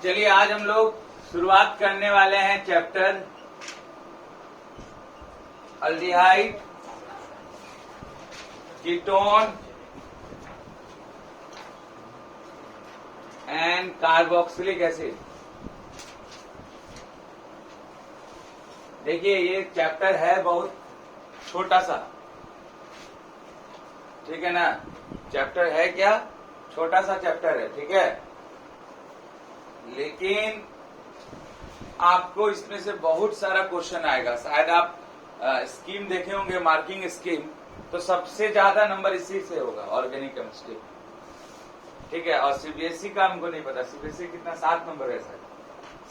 चलिए आज हम लोग शुरुआत करने वाले हैं chapter aldehyde, ketone and carboxylic acid. देखिए ये चैप्टर है बहुत छोटा सा, ठीक है ना। चैप्टर है क्या, छोटा सा चैप्टर है, ठीक है। लेकिन आपको इसमें से बहुत सारा क्वेश्चन आएगा। शायद आप स्कीम देखे होंगे, मार्किंग स्कीम, तो सबसे ज्यादा नंबर इसी से होगा, ऑर्गेनिक केमिस्ट्री, ठीक है। और सीबीएसई का हमको नहीं पता, सीबीएसई कितना 7 नंबर है, शायद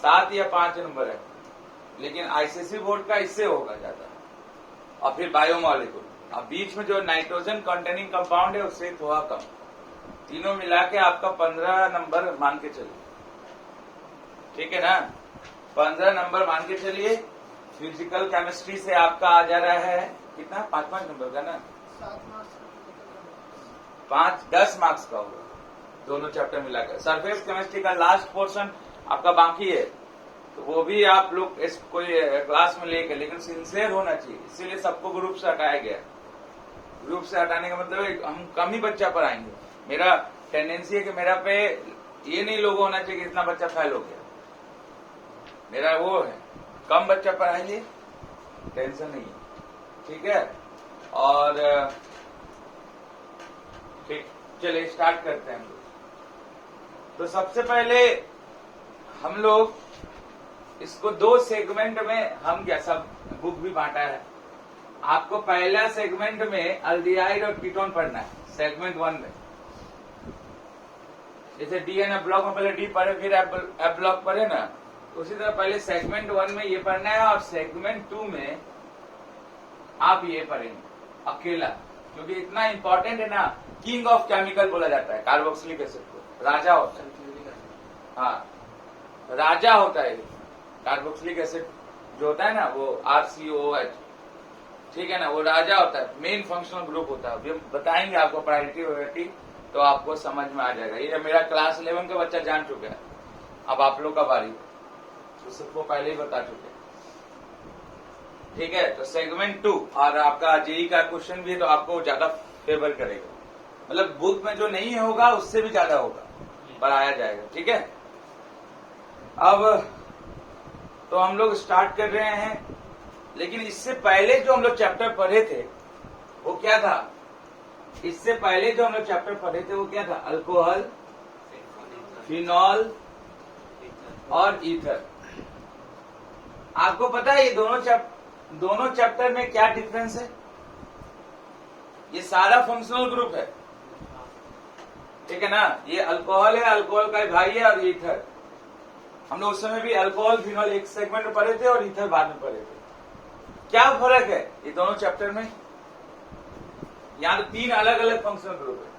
7 या 5 नंबर है, लेकिन आईसीएसई बोर्ड का इससे होगा ज्यादा। और फिर बायोमॉलिक्यूल, अब बीच में जो नाइट्रोजन कंटेनिंग कंपाउंड है उससे थोड़ा कम, तीनों मिला के आपका 15 नंबर मान के चलिए, ठीक है ना। 15 नंबर मान के चलिए। फिजिकल केमिस्ट्री से आपका आ जा रहा है कितना, 5 नंबर का ना, 10 मार्क्स का होगा दोनों चैप्टर मिलाकर। सरफेस केमिस्ट्री का लास्ट पोर्शन आपका बाकी है, तो वो भी आप लोग इस कोई क्लास में लेके, लेकिन सिंसियर होना चाहिए, इसीलिए सबको ग्रुप से हटाया गया। ग्रुप से हटाने का मतलब हम कम ही बच्चा पढ़ाएंगे। मेरा टेंडेंसी है कि मेरा पे ये नहीं लोग होना चाहिए कि इतना बच्चा फेल हो गया, मेरा वो है कम बच्चा पढ़ाइए, टेंशन नहीं है, ठीक है। और ठीक, चलिए स्टार्ट करते हैं हम लोग। तो सबसे पहले हम लोग इसको 2 सेगमेंट में, हम क्या सब बुक भी बांटा है आपको। पहला सेगमेंट में अल्डिहाइड और कीटोन पढ़ना है, सेगमेंट 1 में। जैसे डी एन एफ ब्लॉक में पहले डी पढ़े, फिर एफ ब्लॉक पढ़े ना, उसी तरह पहले सेगमेंट 1 में ये पढ़ना है, और सेगमेंट 2 में आप ये पढ़ेंगे अकेला, क्योंकि इतना इंपॉर्टेंट है ना। किंग ऑफ केमिकल बोला जाता है कार्बोक्सिलिक एसिड को, राजा होता है, हाँ राजा होता है कार्बोक्सिलिक एसिड जो होता है ना, वो RCOH, ठीक है ना, वो राजा होता है, मेन फंक्शनल ग्रुप होता है। अभी बताएंगे आपको प्रायोरिटी वैरायटी, तो आपको समझ में आ जाएगा। ये मेरा क्लास 11 का बच्चा जान चुका है, अब आप लोग का बारी, तो सबको पहले ही बता चुके हैं, ठीक है। तो सेगमेंट 2 और आपका जेई का क्वेश्चन भी, तो आपको ज्यादा फेवर करेगा, मतलब बुक में जो नहीं होगा उससे भी ज्यादा होगा, पढ़ाया जाएगा, ठीक है। अब तो हम लोग स्टार्ट कर रहे हैं, लेकिन इससे पहले जो हम लोग चैप्टर पढ़े थे वो क्या था, इससे पहले जो हम लोग चैप्टर पढ़े थे वो क्या था, अल्कोहल, फिनॉल और ईथर। आपको पता है ये दोनों चैप्टर में क्या डिफरेंस है। ये सारा फंक्शनल ग्रुप है, ठीक है ना। ये अल्कोहल है, अल्कोहल का भाई है, और ईथर। हम लोग उस समय भी अल्कोहल फिनॉल एक सेगमेंट में पढ़े थे और ईथर बाद में पढ़े थे। क्या फर्क है ये दोनों चैप्टर में, यहाँ तो 3 अलग अलग फंक्शनल ग्रुप है,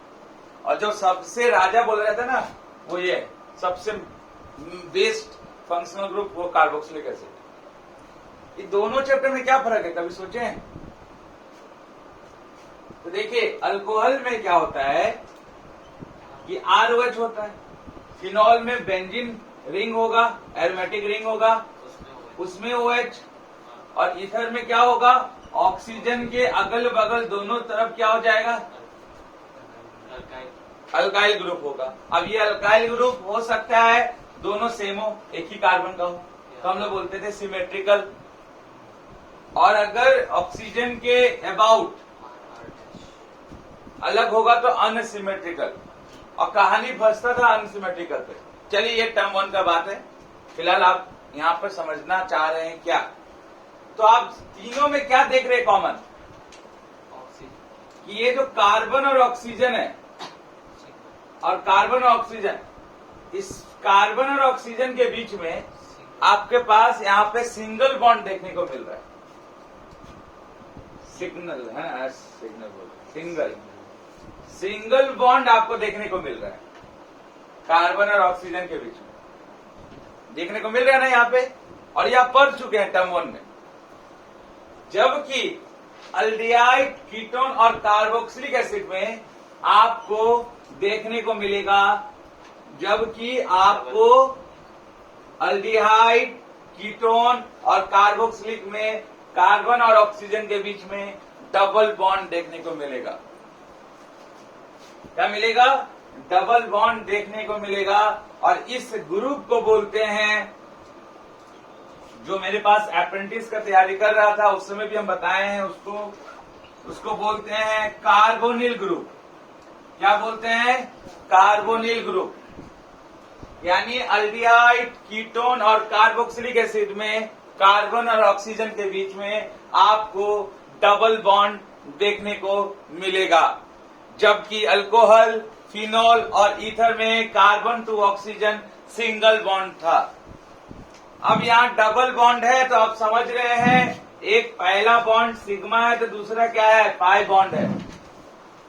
और जो सबसे राजा बोला जाता है ना, वो ये सबसे बेस्ट फंक्शनल ग्रुप, वो कार्बोक्सिलिक एसिड। ये दोनों चैप्टर में क्या फर्क है, कभी सोचे हैं? तो देखिए अल्कोहल में क्या होता है कि ROH होता है, फिनॉल में बेंजीन रिंग होगा, एरोमेटिक रिंग होगा, उसमें OH, और ईथर में क्या होगा, ऑक्सीजन के अगल बगल दोनों तरफ क्या हो जाएगा, अल्काइल ग्रुप होगा। अब ये अल्काइल ग्रुप हो सकता है दोनों सेम हो, एक ही कार्बन का हो, तो हम लोग बोलते थे सिमेट्रिकल। और अगर ऑक्सीजन के अबाउट अलग होगा तो अनसिमेट्रिकल, और कहानी फंसता था अनसिमेट्रिकल पे। चलिए ये टर्म 1 का बात है, फिलहाल आप यहाँ पर समझना चाह रहे हैं क्या। तो आप तीनों में क्या देख रहे हैं कॉमन, कि ये जो कार्बन और ऑक्सीजन है, और कार्बन और ऑक्सीजन, इस कार्बन और ऑक्सीजन के बीच में आपके पास यहाँ पे सिंगल बॉन्ड देखने को मिल रहा है। सिग्नल है ना, सिंगल बॉन्ड आपको देखने को मिल रहा है कार्बन और ऑक्सीजन के बीच में, देखने को मिल रहा है ना यहाँ पे। और यह पढ़ चुके हैं टर्म 1 में, जबकि अल्डिहाइड, कीटोन और कार्बोक्सिलिक एसिड में आपको देखने को मिलेगा, जबकि आपको अल्डिहाइड, कीटोन और कार्बोक्सिलिक में कार्बन और ऑक्सीजन के बीच में डबल बॉन्ड देखने को मिलेगा। क्या मिलेगा? डबल बॉन्ड देखने को मिलेगा। और इस ग्रुप को बोलते हैं, जो मेरे पास अप्रेंटिस का तैयारी कर रहा था उस समय भी हम बताए हैं उसको बोलते हैं कार्बोनिल ग्रुप। क्या बोलते हैं? Carbonyl group. यानी अल्डिहाइड, कीटोन और कार्बोक्सिलिक एसिड में कार्बन और ऑक्सीजन के बीच में आपको डबल बॉन्ड देखने को मिलेगा, जबकि अल्कोहल, फिनॉल और ईथर में carbon to oxygen single bond था। अब यहाँ डबल बॉन्ड है तो आप समझ रहे हैं, एक पहला बॉन्ड सिग्मा है तो दूसरा क्या है? पाई बॉन्ड है।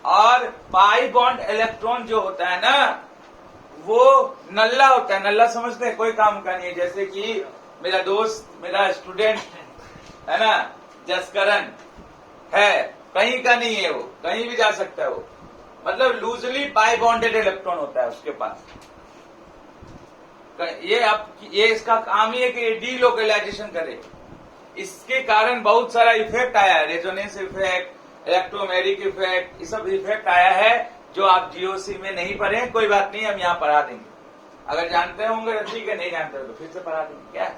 और पाई बॉन्ड इलेक्ट्रॉन जो होता है ना, वो नल्ला होता है। नल्ला समझते हैं? कोई काम का नहीं है। जैसे कि मेरा दोस्त, मेरा स्टूडेंट है ना, जसकरण है, कहीं का नहीं है, वो कहीं भी जा सकता है। वो मतलब लूजली पाई बॉन्डेड इलेक्ट्रॉन होता है उसके पास। ये इसका काम ही है कि डीलोकलाइजेशन करे। इसके कारण बहुत सारा इफेक्ट आया है, रेजोनेंस इफेक्ट, इलेक्ट्रोमैग्नेटिक इफेक्ट, ये सब इफेक्ट आया है जो आप जीओसी में नहीं पढ़े। कोई बात नहीं, हम यहाँ पढ़ा देंगे। अगर जानते होंगे तो ठीक है, नहीं जानते हो तो फिर से पढ़ा देंगे। क्या है?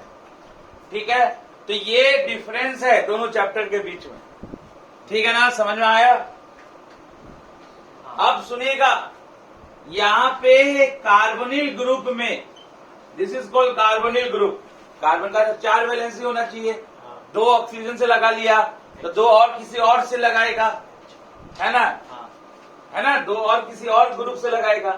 ठीक है। तो ये डिफरेंस है दोनों चैप्टर के बीच में। ठीक है ना? समझ में आया? अब सुनिएगा, यहाँ पे कार्बोनिल ग्रुप में, this is called carbonyl group. Carbon का 4 वैलेंसी होना चाहिए। 2 ऑक्सीजन से लगा लिया तो 2 और किसी और से लगाएगा, है ना? है ना? 2 और किसी और ग्रुप से लगाएगा।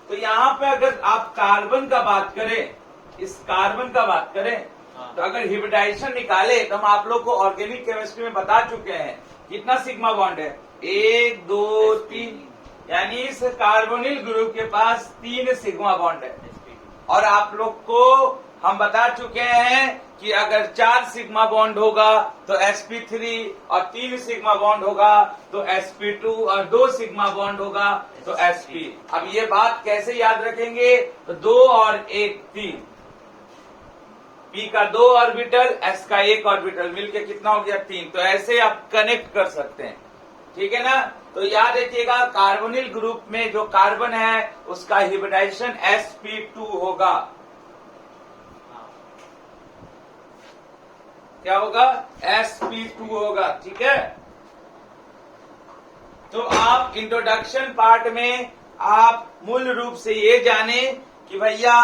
तो यहाँ पे अगर आप कार्बन का बात करें, इस कार्बन का बात करें, तो अगर हिब्रिडाइजेशन निकाले तो हम आप लोग को ऑर्गेनिक केमिस्ट्री में बता चुके हैं कितना सिग्मा बॉन्ड है? 1 2 3। यानी इस कार्बोनिल ग्रुप के पास 3 सिग्मा बॉन्ड है। और आप लोग को हम बता चुके हैं कि अगर 4 सिग्मा बॉन्ड होगा तो sp3 और 3 सिग्मा बॉन्ड होगा तो sp2 और 2 सिग्मा बॉन्ड होगा तो sp। अब ये बात कैसे याद रखेंगे? तो 2 और 1 3, p का 2 ऑर्बिटल, s का 1 ऑर्बिटल मिलके कितना हो गया? 3। तो ऐसे आप कनेक्ट कर सकते हैं। ठीक है ना? तो याद रखिएगा, कार्बोनिल ग्रुप में जो कार्बन है उसका हिब्रिडाइजेशन sp2 होगा। क्या होगा? sp2 होगा। ठीक है। तो आप इंट्रोडक्शन पार्ट में आप मूल रूप से ये जाने कि भैया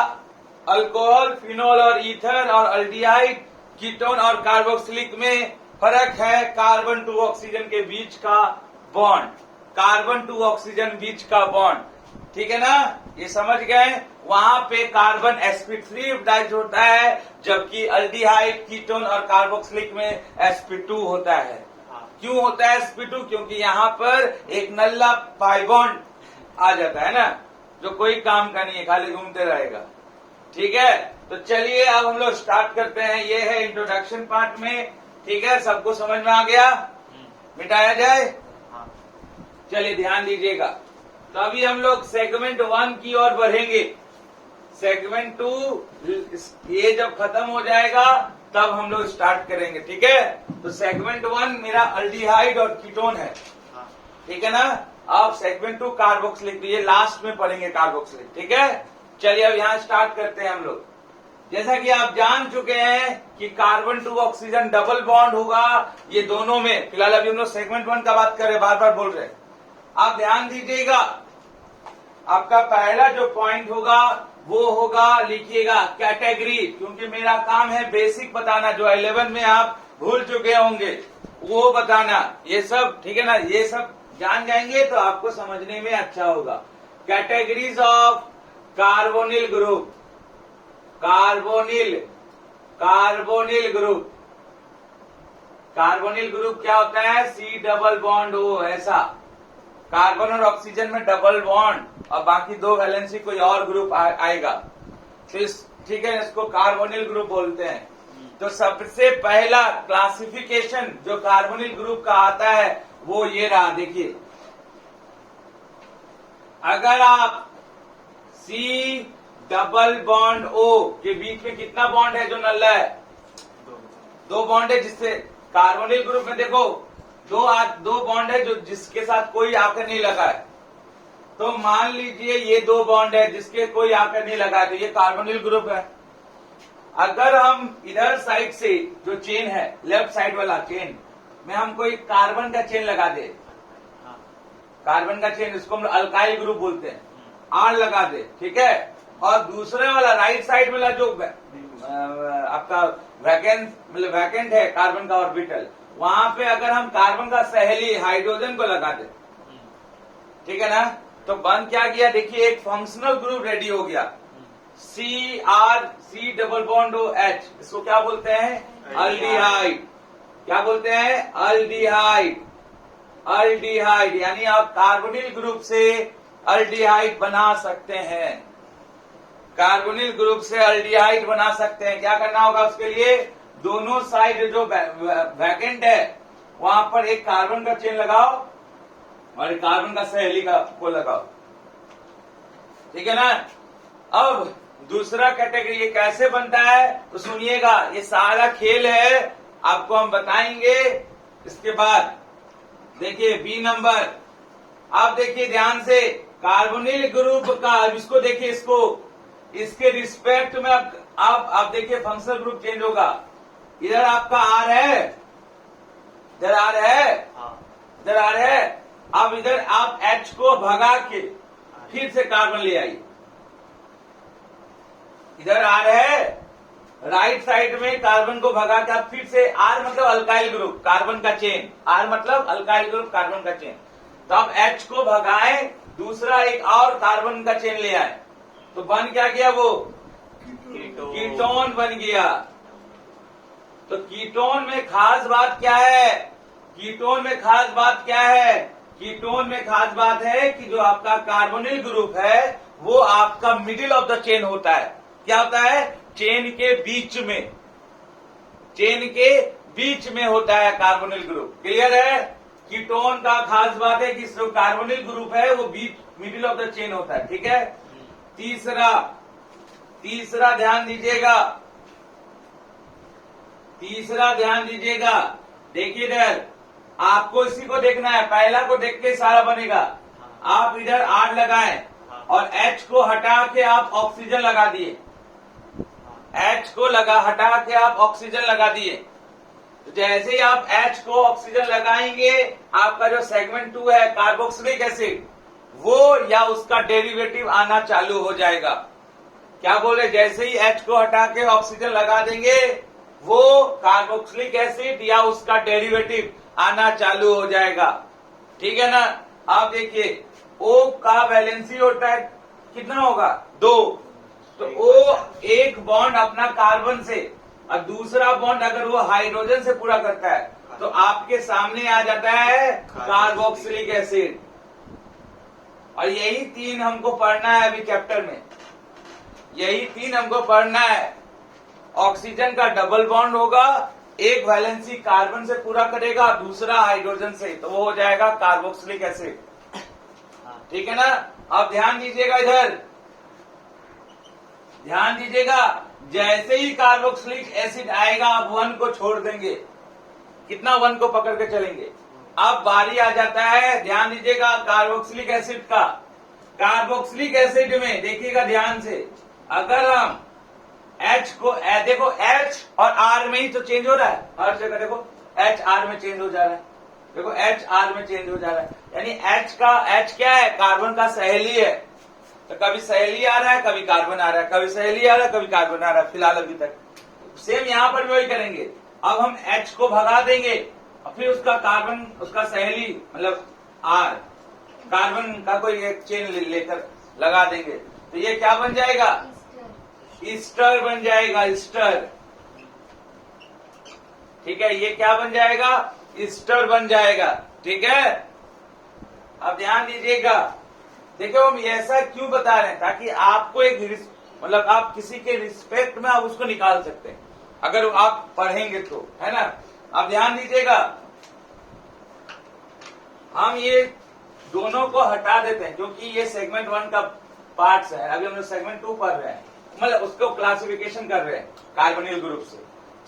अल्कोहल, फिनॉल और ईथर और अल्डिहाइड, कीटोन और कार्बोक्सिलिक में फर्क है कार्बन टू ऑक्सीजन के बीच का बॉन्ड, कार्बन टू ऑक्सीजन बीच का बॉन्ड। ठीक है ना? ये समझ गए? वहां पे कार्बन sp3 हिब्रिडाइज होता है, जबकि अल्डिहाइड, कीटोन और कार्बोक्सिलिक में sp2 होता है। क्यों होता है sp2? क्योंकि यहाँ पर एक नल्ला पाई बॉन्ड आ जाता है ना, जो कोई काम का नहीं है, खाली घूमते रहेगा। ठीक है। तो चलिए अब हम लोग स्टार्ट करते हैं। ये है इंट्रोडक्शन पार्ट में। ठीक है, सबको समझ में आ गया? मिटाया जाए? चलिए ध्यान दीजिएगा। तो अभी हम लोग सेगमेंट 1 की ओर बढ़ेंगे। सेगमेंट 2 ये जब खत्म हो जाएगा तब हम लोग स्टार्ट करेंगे। ठीक है। तो सेगमेंट 1 मेरा अल्डिहाइड और कीटोन है। ठीक है ना? अब सेगमेंट 2 कार्बोक्सिलिक, ये लास्ट में पढ़ेंगे कार्बोक्सिलिक। ठीक है। चलिए अब यहाँ स्टार्ट करते हैं हम लोग। जैसा कि आप जान चुके हैं कि carbon to oxygen double bond होगा ये दोनों में। फिलहाल अभी हम लोग सेगमेंट 1 का बात कर रहे, बार बार बोल रहे। आप ध्यान दीजिएगा, आपका पहला जो पॉइंट होगा वो होगा, लिखिएगा कैटेगरी, क्योंकि मेरा काम है बेसिक बताना, जो 11 में आप भूल चुके होंगे वो बताना। ये सब ठीक है ना? ये सब जान जाएंगे तो आपको समझने में अच्छा होगा। Categories of carbonyl group. Carbonyl group. Carbonyl group क्या होता है? C डबल बॉन्ड O, ऐसा। कार्बन और ऑक्सीजन में डबल बॉन्ड और बाकी 2 वैलेंसी कोई और ग्रुप आएगा। तो ठीक है, इसको कार्बोनिल ग्रुप बोलते हैं। तो सबसे पहला क्लासिफिकेशन जो कार्बोनिल ग्रुप का आता है वो ये रहा। देखिए, अगर आप डबल बॉन्ड O के बीच में कितना बॉन्ड है जो नल्ला है? दो बॉन्ड है, जिससे कार्बोनिल ग्रुप में देखो दो बॉन्ड है जो जिसके साथ कोई आकर नहीं लगा है। तो मान लीजिए ये दो बॉन्ड है जिसके कोई आकर नहीं लगा है, तो ये कार्बोनिल ग्रुप है। अगर हम इधर साइड से जो चेन है, लेफ्ट साइड वाला चेन में हम कोई कार्बन का चेन लगा दे, कार्बन का चेन, इसको हम अल्काइल ग्रुप बोलते हैं, आर लगा दे, ठीक है। और दूसरे वाला राइट साइड वाला जो आपका वैकेंट है कार्बन का ऑर्बिटल, वहां पे अगर हम कार्बन का सहेली हाइड्रोजन को लगा दे, ठीक है ना, तो बन क्या गया? देखिए एक फंक्शनल ग्रुप रेडी हो गया, C डबल बॉन्ड OH। इसको क्या बोलते हैं? अल्डिहाइड। क्या बोलते हैं? अल्डिहाइड। अल्डिहाइड यानी आप कार्बोनिल ग्रुप से अल्डिहाइड बना सकते हैं, कार्बोनिल ग्रुप से अल्डिहाइड बना सकते हैं। क्या करना होगा उसके लिए? दोनों साइड जो वैकेंट है वहां पर एक कार्बन का चेन लगाओ और एक कार्बन का सहेली को लगाओ, ठीक है ना। अब दूसरा कैटेगरी ये कैसे बनता है तो सुनिएगा, ये सारा खेल है, आपको हम बताएंगे इसके बाद। देखिए बी नंबर, आप देखिए ध्यान से, कार्बोनिल ग्रुप का, अब इसको देखिए, इसके रिस्पेक्ट में आप देखिए फंक्शनल ग्रुप चेंज होगा। इधर आपका आर है, इधर आर है, इधर आर है। अब इधर आप H को भगा के फिर से कार्बन ले आइए, इधर आर है, राइट साइड में कार्बन को भगा के आप फिर से, आर मतलब अल्काइल ग्रुप, कार्बन का चेन, आर मतलब अल्काइल ग्रुप, कार्बन का चेन। तो आप H को भगाए, दूसरा एक और कार्बन का चेन ले आए, तो बन क्या गया? वो कीटोन बन गया। तो कीटोन में खास बात क्या है? कीटोन में खास बात क्या है? कीटोन में खास बात है कि जो आपका कार्बोनिल ग्रुप है वो आपका मिडिल ऑफ द चेन होता है। क्या होता है? चेन के बीच में, चेन के बीच में होता है कार्बोनिल ग्रुप। क्लियर है? कीटोन का खास बात है कि जो कार्बोनिल ग्रुप है वो बीच, मिडिल ऑफ द चेन होता है, ठीक है। तीसरा ध्यान दीजिएगा, तीसरा ध्यान दीजिएगा। देखिए इधर आपको इसी को देखना है, पहला को देख के सारा बनेगा। आप इधर R लगाएं और H को हटा के आप ऑक्सीजन लगा दिए, H को हटा के आप ऑक्सीजन लगा दिए। तो जैसे ही आप H को ऑक्सीजन लगाएंगे, आपका जो सेगमेंट 2 है कार्बोक्सिलिक एसिड, वो या उसका डेरिवेटिव आना चालू हो जाएगा। क्या बोले? जैसे ही H को हटा के ऑक्सीजन लगा देंगे, वो कार्बोक्सिलिक एसिड या उसका डेरिवेटिव आना चालू हो जाएगा, ठीक है ना। आप देखिए O का वैलेंसी होता है कितना होगा? 2। तो O एक बॉन्ड अपना कार्बन से और दूसरा बॉन्ड अगर वो हाइड्रोजन से पूरा करता है तो आपके सामने आ जाता है कार्बोक्सिलिक एसिड। और यही 3 हमको पढ़ना है अभी चैप्टर में, यही 3 हमको पढ़ना है। ऑक्सीजन का डबल बॉन्ड होगा, एक वैलेंसी कार्बन से पूरा करेगा, दूसरा हाइड्रोजन से, तो वो हो जाएगा कार्बोक्सिलिक एसिड, ठीक है ना। अब ध्यान दीजिएगा, इधर ध्यान दीजिएगा, जैसे ही कार्बोक्सिलिक एसिड आएगा आप 1 को छोड़ देंगे, कितना 1 को पकड़ के चलेंगे। अब बारी आ जाता है, ध्यान दीजिएगा, कार्बोक्सिलिक एसिड का। कार्बोक्सिलिक एसिड में देखिएगा ध्यान से, अगर हम H को देखो, H और R में ही तो चेंज हो रहा है, हर जगह देखो H R में चेंज हो जा रहा है, देखो H R में चेंज हो जा रहा है। यानी H क्या है? कार्बन का सहेली है। तो कभी सहेली आ रहा है, कभी कार्बन आ रहा है, कभी सहेली आ रहा है, कभी कार्बन आ रहा है, फिलहाल अभी तक। सेम यहां पर भी वही करेंगे। अब हम H को भगा देंगे और फिर उसका कार्बन, उसका सहेली मतलब R, कार्बन का कोई एक चेन लेकर लगा देंगे, तो ये क्या बन जाएगा? ईस्टर बन जाएगा, ईस्टर, ठीक है। ये क्या बन जाएगा? ईस्टर बन जाएगा, ठीक है। अब ध्यान दीजिएगा, देखो हम ऐसा क्यों बता रहे हैं, ताकि आपको एक मतलब आप किसी के रिस्पेक्ट में आप उसको निकाल सकते हैं अगर आप पढ़ेंगे तो, है ना। अब ध्यान दीजिएगा, हम ये दोनों को हटा देते हैं क्योंकि ये सेगमेंट 1 का पार्ट्स हैं। अभी हम लोग सेगमेंट 2 पढ़ रहे हैं, मतलब उसको क्लासिफिकेशन कर रहे हैं कार्बोनिल ग्रुप से।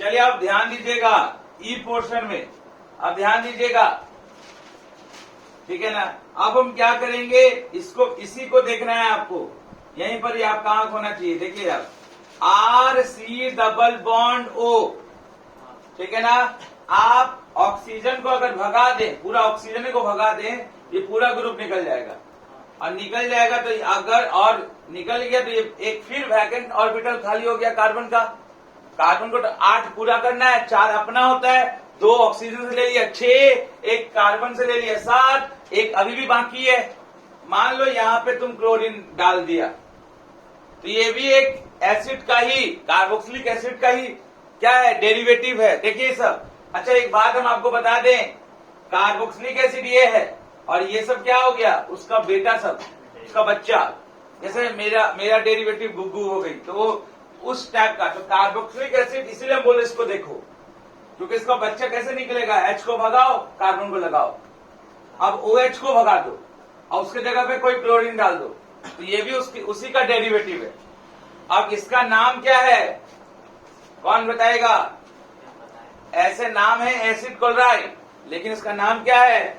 चलिए आप ध्यान दीजिएगा ई पोर्शन में, अब ध्यान दीजिएगा, ठीक है ना। अब हम क्या करेंगे, इसको इसी को देखना है आपको, यहीं पर ही आपका आंख होना चाहिए। देखिए आप R C double bond O, ठीक है ना। आप ऑक्सीजन को अगर भगा दें, पूरा ऑक्सीजन को भगा दें, ये पूरा ग्रुप निकल जाएगा, और निकल जाएगा तो अगर और निकल गया तो ये एक फिर वैकेंट ऑर्बिटल खाली हो गया कार्बन का। कार्बन को तो 8 पूरा करना है, 4 अपना होता है, 2 ऑक्सीजन से ले लिया 6, एक कार्बन से ले लिया 7, एक अभी भी बाकी है। मान लो यहाँ पे तुम क्लोरीन डाल दिया, तो ये भी एक एसिड का ही, कार्बोक्सिलिक एसिड का ही क्या है, डेरिवेटिव है। देखिए सब। अच्छा एक बात हम आपको बता दें, कार्बोक्सिलिक एसिड ये है और ये सब क्या हो गया, उसका बेटा सब, उसका बच्चा। जैसे मेरा डेरिवेटिव गुग्गू हो गई, तो वो उस टाइप का। तो कार्बोक्सिलिक एसिड इसीलिए हम बोले इसको देखो, क्योंकि इसका बच्चा कैसे निकलेगा, H को भगाओ, कार्बन को लगाओ, अब OH को भगा दो और उसके जगह पे कोई क्लोरीन डाल दो, तो ये भी उसी का डेरिवेटिव है। अब इसका नाम क्या है, कौन बताएगा? ऐसे नाम है एसिड क्लोराइड, लेकिन इसका नाम क्या है,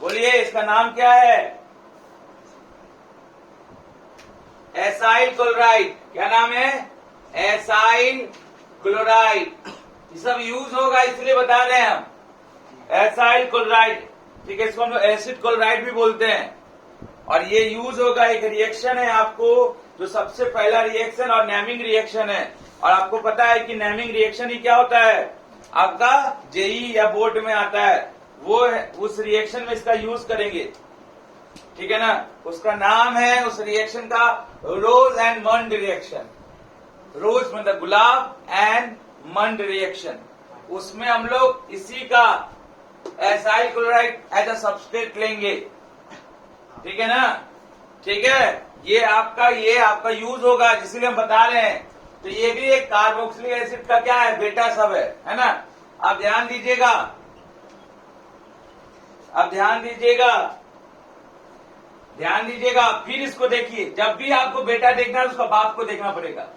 बोलिए इसका नाम क्या है? Acyl chloride. क्या नाम है? Acyl chloride. ये सब यूज होगा इसलिए बता रहे हैं हम, एसाइल क्लोराइड, ठीक है। इसको हम लोग एसिड क्लोराइड भी बोलते हैं, और ये यूज होगा। एक रिएक्शन है आपको, जो सबसे पहला रिएक्शन और नेमिंग रिएक्शन है, और आपको पता है कि नेमिंग रिएक्शन ही क्या होता है, आपका जेई या बोर्ड में आता है, वो है, उस रिएक्शन में इसका यूज करेंगे, ठीक है ना। उसका नाम है उस रिएक्शन का रोज एंड मंड रिएक्शन। रोज मतलब गुलाब एंड मंड रिएक्शन। उसमें हम लोग इसी का acyl chloride as a substrate लेंगे, ठीक है ना, ठीक है। ये आपका यूज होगा, इसीलिए हम बता रहे हैं। तो ये भी एक कार्बोक्सिलिक एसिड का क्या है, बेटा सब है ना। आप ध्यान दीजिएगा, अब ध्यान दीजिएगा, फिर इसको देखिए। जब भी आपको बेटा देखना है उसका बाप को देखना पड़ेगा।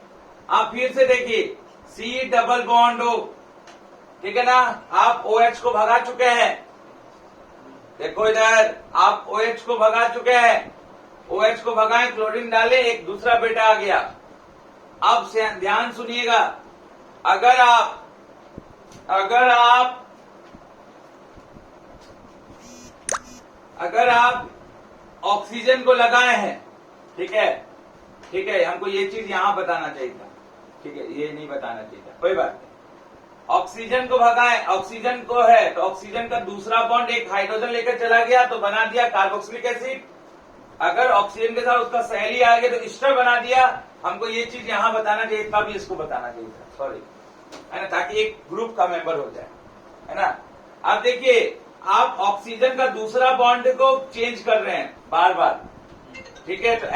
आप फिर से देखिए, सी डबल बॉन्ड ओ, ठीक है ना। आप OH को भगा चुके हैं, देखो इधर, आप OH को भगा चुके हैं, OH को भगाएं, क्लोरीन डालें, एक दूसरा बेटा आ गया। अब ध्यान सुनिएगा, अगर आप ऑक्सीजन को लगाए हैं, ठीक है, हमको ये चीज यहां बताना चाहिए था, ठीक है, ये नहीं बताना चाहिए था, कोई बात नहीं। ऑक्सीजन को भगाएं, ऑक्सीजन को है तो ऑक्सीजन का दूसरा बॉन्ड एक हाइड्रोजन लेकर चला गया तो बना दिया कार्बोक्सिलिक एसिड। अगर ऑक्सीजन के साथ उसका सहेली आ गया तो ईस्टर बना दिया। हमको ये चीज यहां बताना चाहिए था, भी इसको बताना चाहिए था, सॉरी, है ना, ताकि एक ग्रुप का मेंबर हो जाए, है ना। अब देखिए, आप ऑक्सीजन का दूसरा बॉन्ड को चेंज कर रहे हैं बार बार, ठीक है। तो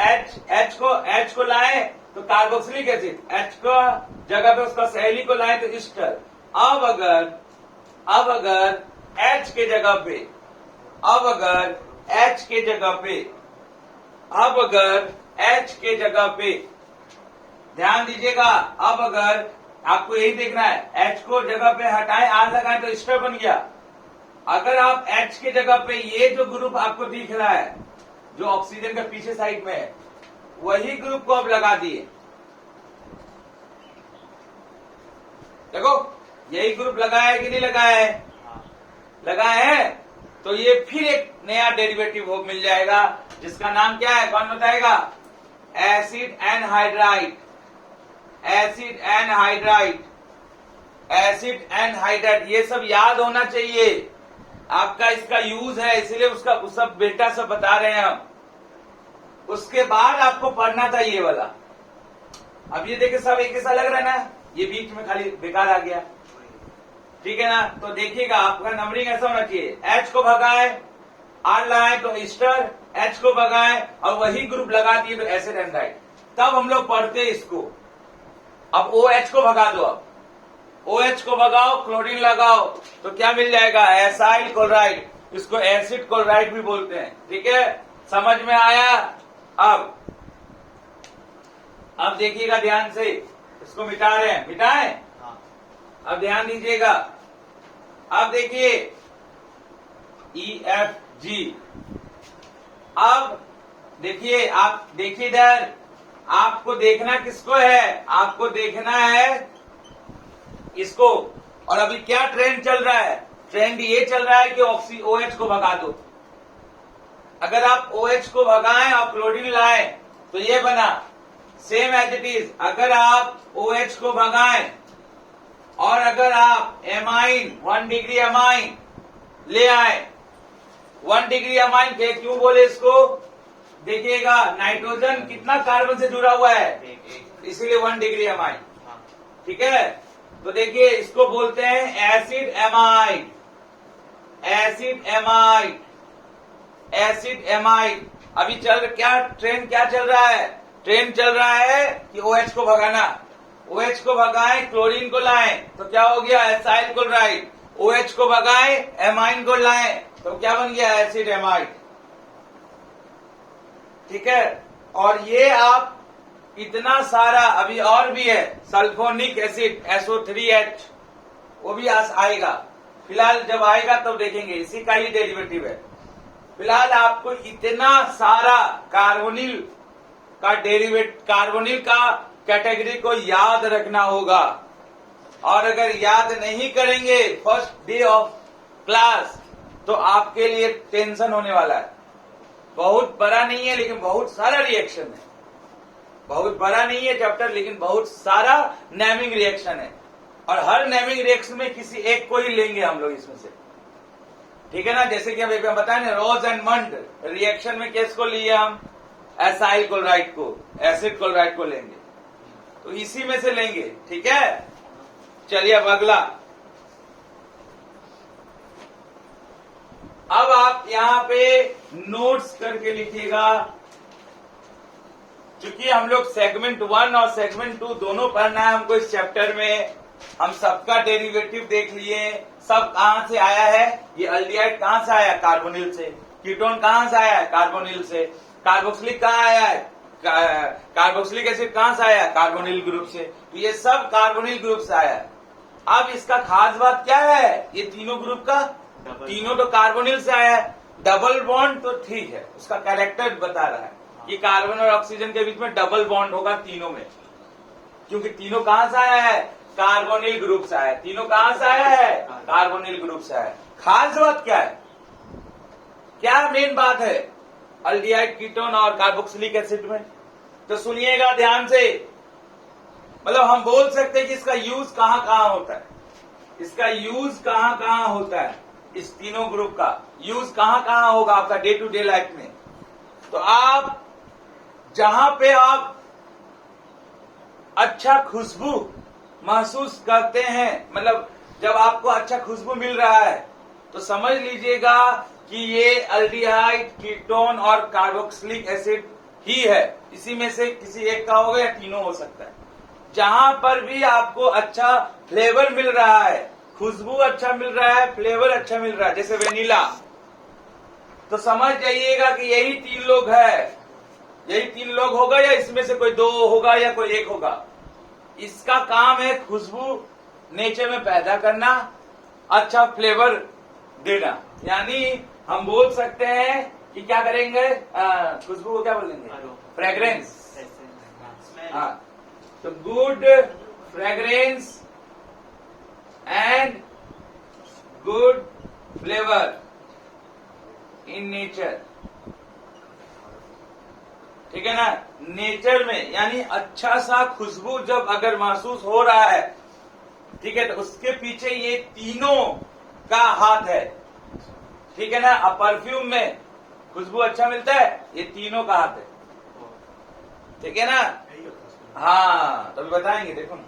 H को लाए तो कार्बोक्सिलिक एसिड, H को जगह पे उसका सहेली को लाए तो ईस्टर। अब अगर H के जगह पे ध्यान दीजिएगा, अब अगर आपको यही देखना है, H को जगह पे हटाएं, R लगाएं तो ईस्टर बन गया। अगर आप H के जगह पे ये जो ग्रुप आपको दिख रहा है, जो ऑक्सीजन के पीछे साइड में है, वही ग्रुप को आप लगा दिए, देखो यही ग्रुप लगाया है कि नहीं लगाया है, लगाया है, तो ये फिर एक नया डेरिवेटिव मिल जाएगा, जिसका नाम क्या है, कौन बताएगा? Acid anhydride. ये सब याद होना चाहिए आपका, इसका यूज है, इसीलिए उसका सब बेटा सब बता रहे हैं हम। उसके बाद आपको पढ़ना था ये वाला। अब ये देखिए सब एक जैसा लग रहा है ना, ये बीच में खाली बेकार आ गया, ठीक है ना। तो देखिएगा, आपका नंबरिंग ऐसा होना चाहिए, H को भगाए, R लगाए तो ईस्टर, H को भगाए और वही ग्रुप लगा दिए तो एसिड एनहाइड। तब हम लोग पढ़ते इसको। अब OH को भगा दो, अब OH को भगाओ, क्लोरीन लगाओ, तो क्या मिल जाएगा? Acyl chloride. इसको एसिड क्लोराइड भी बोलते हैं, ठीक है। समझ में आया? अब देखिएगा ध्यान से, इसको मिटा रहे हैं, मिटाएं। अब ध्यान दीजिएगा, अब देखिए EFG। अब देखिए, आप देखिए इधर, आपको देखना किसको है, आपको देखना है इसको। और अभी क्या ट्रेंड चल रहा है, ट्रेंड ये चल रहा है कि OH को भगा दो। अगर आप OH को भगाएं और क्लोरीन लाएं तो ये बना सेम एज इट इज। अगर आप OH को भगाएं और अगर आप एमाइन 1 डिग्री एमाइन ले आए, 1 डिग्री एमाइन के क्यों बोले इसको, देखिएगा नाइट्रोजन कितना कार्बन से जुड़ा हुआ है, इसीलिए 1 डिग्री एमाइन। ठीक है, तो देखिए इसको बोलते हैं acid amide, acid amide, acid amide. अभी क्या ट्रेंड क्या चल रहा है, ट्रेंड चल रहा है कि OH को भगाना। OH को भगाएं, क्लोरीन को लाएं तो क्या हो गया, एसाइल क्लोराइड। OH को भगाएं, एमाइन को लाएं तो क्या बन गया, एसिड एमाइड। ठीक है, और ये आप इतना सारा अभी और भी है, सल्फोनिक एसिड SO3H, वो भी आएगा। फिलहाल जब आएगा तब देखेंगे, इसी का ही डेरिवेटिव है। फिलहाल आपको इतना सारा कार्बोनिल का कार्बोनिल का कैटेगरी को याद रखना होगा। और अगर याद नहीं करेंगे फर्स्ट डे ऑफ क्लास तो आपके लिए टेंशन होने वाला है। बहुत बड़ा नहीं है लेकिन बहुत सारा रिएक्शन है, बहुत बड़ा नहीं है चैप्टर लेकिन बहुत सारा नेमिंग रिएक्शन है। और हर नेमिंग रिएक्शन में किसी एक को ही लेंगे हम लोग इसमें से। ठीक है ना, जैसे कि अभी हम बताए ना, रोज एंड मंड रिएक्शन में किसको लिए हम, एसाइल क्लोराइड को, एसिड क्लोराइड को लेंगे, तो इसी में से लेंगे। ठीक है, चलिए अब अगला। अब आप यहां पे नोट्स करके लिखिएगा, क्योंकि हम लोग सेगमेंट 1 और सेगमेंट 2 दोनों पढ़ना है हमको इस चैप्टर में। हम सबका डेरिवेटिव देख लिए, सब कहां से आया है, ये अल्डिहाइड कहां से आया, कार्बोनिल से। कीटोन कहां से आया है, कार्बोनिल से। कार्बोक्सिलिक कहां आया है, कार्बोक्सिलिक एसिड कहां से आया, कार्बोनिल ग्रुप से। तो ये सब कार्बोनिल ग्रुप से आया है। अब इसका खास बात क्या है, ये तीनों ग्रुप का, तीनों तो कार्बोनिल से आया है। डबल बॉन्ड तो ठीक है, उसका कैरेक्टर बता रहा है कि कार्बन और ऑक्सीजन के बीच में डबल बॉन्ड होगा तीनों में, क्योंकि तीनों कहां से आया है, कार्बोनिल ग्रुप से आया। तीनों कहां से आया है, कार्बोनिल ग्रुप से आया। खास बात क्या है, क्या मेन बात है अल्डिहाइड, कीटोन और कार्बोक्सिलिक एसिड में, तो सुनिएगा ध्यान से। मतलब हम बोल सकते हैं कि इसका यूज कहां कहां होता है, इसका यूज कहां कहां होता है, इस तीनों ग्रुप का यूज कहां कहां होगा आपका डे टू डे लाइफ में। तो आप जहां पे आप अच्छा खुशबू महसूस करते हैं, मतलब जब आपको अच्छा खुशबू मिल रहा है, तो समझ लीजिएगा कि ये अल्डिहाइड, कीटोन और कार्बोक्सिलिक एसिड ही है। इसी में से किसी एक का होगा या तीनों हो सकता है। जहां पर भी आपको अच्छा फ्लेवर मिल रहा है, खुशबू अच्छा मिल रहा है, फ्लेवर अच्छा मिल रहा है, जैसे वेनिला, तो समझ जाइएगा कि यही 3 लोग है, यही 3 लोग होगा, या इसमें से कोई 2 होगा या कोई 1 होगा। इसका काम है खुशबू नेचर में पैदा करना, अच्छा फ्लेवर देना। यानी हम बोल सकते हैं कि क्या करेंगे, खुशबू को क्या बोलेंगे, फ्रेग्रेंस। हाँ, तो good fragrance and good flavour in nature. ठीक है ना, नेचर में यानी अच्छा सा खुशबू जब अगर महसूस हो रहा है, ठीक है, तो उसके पीछे ये तीनों का हाथ है। ठीक है ना, अब परफ्यूम में खुशबू अच्छा मिलता है, ये तीनों का हाथ है। ठीक है ना, हाँ, तो अभी बताएंगे, देखो ना।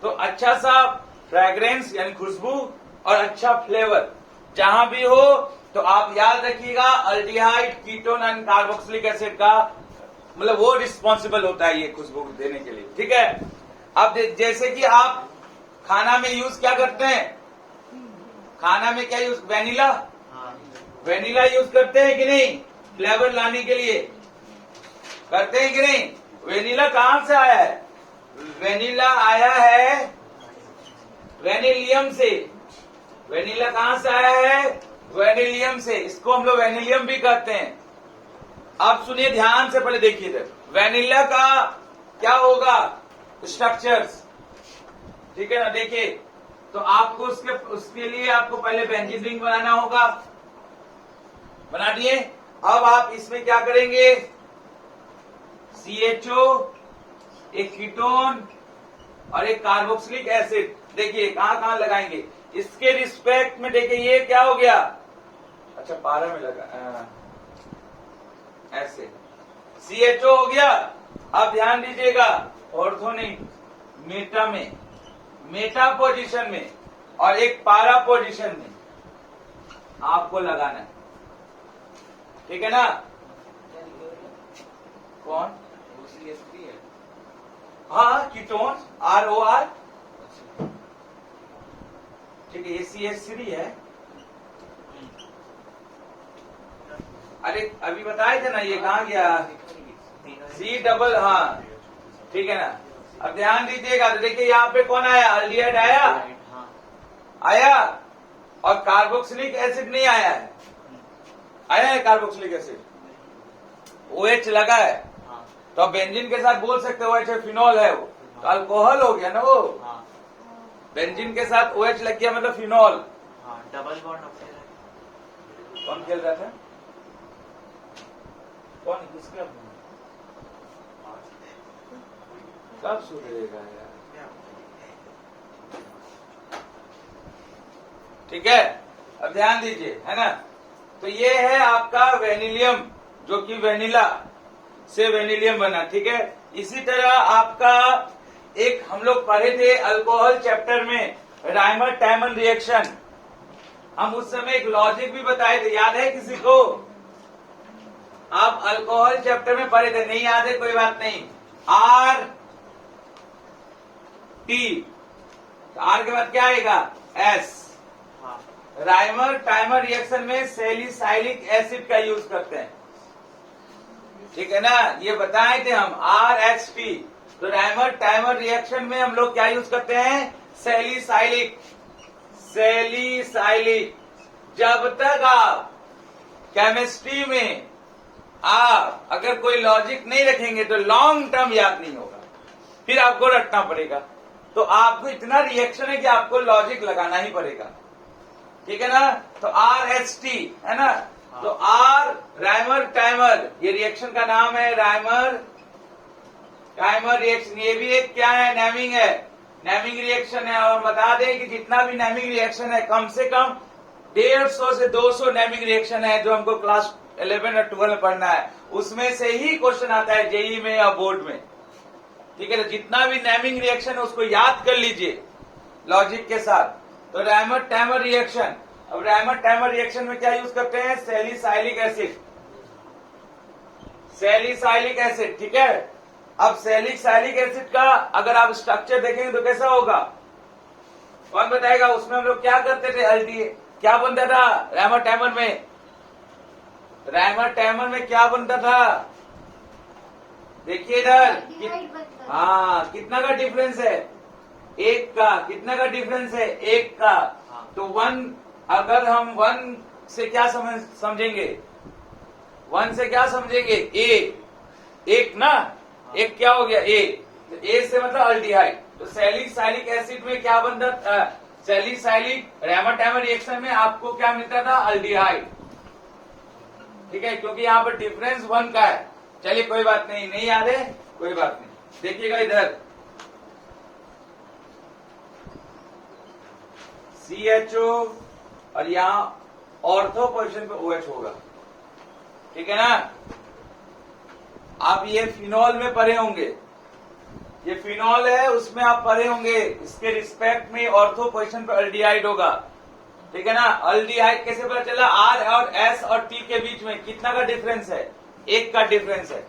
तो अच्छा सा फ्रेग्रेंस यानी खुशबू और अच्छा फ्लेवर जहां भी हो, तो आप याद रखिएगा aldehyde, ketone and carboxylic acid का, मतलब वो रिस्पॉन्सिबल होता है ये खुशबू देने के लिए। ठीक है, अब जैसे कि आप खाना में यूज क्या करते हैं, खाना में क्या यूज, वेनिला, वेनिला यूज करते हैं कि नहीं फ्लेवर लाने के लिए। करते हैं कि नहीं? वेनिला कहां से आया है? वेनिला आया है वेनिलियम से। वेनिला कहां से आया है? वेनिलियम से। इसको हम लोग वेनिलियम भी कहते हैं। अब सुनिए ध्यान से, पहले देखिए इधर, वेनिला का क्या होगा स्ट्रक्चर्स, ठीक है ना? देखिए, तो आपको उसके लिए आपको पहले बेंजीन रिंग बनाना होगा। बना दिए। अब आप इसमें क्या करेंगे? CHO, एक कीटोन और एक कार्बोक्सिलिक एसिड। देखिए कहां कहां लगाएंगे इसके रिस्पेक्ट में। देखिए ये क्या हो गया? अच्छा, पारा में लगा ऐसे। CHO हो गया। अब ध्यान दीजिएगा, ऑर्थो नहीं, मेटा में, मेटा पोजीशन में और एक पारा पोजीशन में आपको लगाना है, ठीक है ना? कौन? हाँ, कीटोन, ROR, ठीक है। ACH3 है। अरे अभी बताए थे ना, ये कहाँ गया? C डबल, हाँ, ठीक है ना? अब ध्यान दीजिएगा, तो देखिए यहाँ पे कौन आया? अल्डिहाइड आया, आया, और कार्बोक्सिलिक एसिड नहीं आया है। आया है कार्बोक्सिलिक एसिड, OH लगा है। तो आप बेंजीन के साथ बोल सकते हो OH फिनॉल है, वो तो अल्कोहल हो गया ना वो। बेंजीन के साथ OH लग गया मतलब फिनॉल। Double bond. कौन खेल रहा था? कौन? किसका? कब सुधरेगा यार? ठीक है, अब ध्यान दीजिए, है ना? तो ये है आपका वेनिलियम, जो कि वेनिला से वेनिलियम बना, ठीक है। इसी तरह आपका एक हम लोग पढ़े थे अल्कोहल चैप्टर में, राइमर टाइमन रिएक्शन। हम उस समय एक लॉजिक भी बताए थे, याद है किसी को? आप अल्कोहल चैप्टर में पढ़े थे, नहीं याद है कोई बात नहीं। RT, R के बाद क्या आएगा? S। राइमर टाइमर रिएक्शन में सैलिसाइलिक एसिड का यूज करते हैं, ठीक है ना? ये बताए थे हम, RHT। तो राइमर टाइमर रिएक्शन में हम लोग क्या यूज करते हैं? सैलिसाइलिक। सैलिसाइलिक। जब तक आप केमिस्ट्री में आप अगर कोई लॉजिक नहीं रखेंगे तो लॉन्ग टर्म याद नहीं होगा, फिर आपको रटना पड़ेगा। तो आपको इतना रिएक्शन है कि आपको लॉजिक लगाना ही पड़ेगा, ठीक है ना? तो RHT है ना? तो R राइमर टाइमर, ये रिएक्शन का नाम है राइमर टाइमर रिएक्शन। ये भी एक क्या है? नेमिंग है, नेमिंग रिएक्शन है। और बता दें कि जितना भी नेमिंग रिएक्शन है, कम से कम 150 से 200 नेमिंग रिएक्शन है जो हमको क्लास 11 और 12 में पढ़ना है। उसमें से ही क्वेश्चन आता है जेई में या बोर्ड में, ठीक है? तो जितना भी नेमिंग रिएक्शन है उसको याद कर लीजिए लॉजिक के साथ। तो राइमर टाइमर रिएक्शन, अब राइमर टाइमर रिएक्शन में क्या यूज करते हैं? Salicylic acid. सैलिसाइलिक एसिड, ठीक है। अब सैलिसाइलिक एसिड का अगर आप स्ट्रक्चर देखेंगे तो कैसा होगा? कौन बताएगा? उसमें हम लोग क्या करते थे? अल्टी क्या बनता था राइमर टाइमर में? राइमर टाइमर में क्या बनता था? देखिए इधर, हाँ, कितना का डिफरेंस है? 1 का। कितना का डिफरेंस है? 1 का। तो 1, अगर हम 1 से क्या समझेंगे? 1 से क्या समझेंगे? एक ना, एक क्या हो गया? A। तो A से मतलब अल्डिहाइड। तो सैलिसाइलिक एसिड में क्या बनता था? सैलिसाइलिक राइमर टाइमर रिएक्शन में आपको क्या मिलता था? अल्डिहाइड, ठीक है, क्योंकि यहाँ पर डिफरेंस 1 का है। चलिए कोई बात नहीं, नहीं याद है कोई बात नहीं। देखिएगा इधर, CHO और यहाँ ऑर्थो पोजीशन पे OH होगा, ठीक है ना? आप ये फिनॉल में पढ़े होंगे, ये फिनॉल है, उसमें आप पढ़े होंगे, इसके रिस्पेक्ट में ऑर्थो पोजीशन पे अल्डिहाइड होगा, ठीक है ना? अल्डिहाइड कैसे पता चला? R और S और T के बीच में कितना का डिफरेंस है? 1 का डिफरेंस है।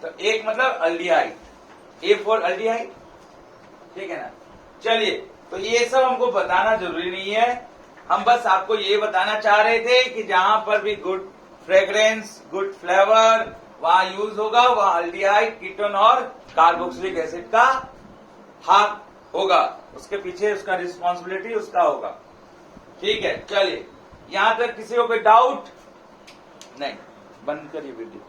तो 1 मतलब अल्डिहाइड, A फॉर अल्डिहाइड, ठीक है ना? चलिए, तो ये सब हमको बताना जरूरी नहीं है, हम बस आपको ये बताना चाह रहे थे कि जहां पर भी गुड फ्रेग्रेंस, गुड फ्लेवर, वहां यूज होगा, वहां अल्डिहाइड, कीटोन और कार्बोक्सिलिक एसिड का हाथ होगा, उसके पीछे उसका रिस्पॉन्सिबिलिटी उसका होगा। ठीक है, चलिए यहां तक किसी को कोई डाउट नहीं? बंद करिए वीडियो।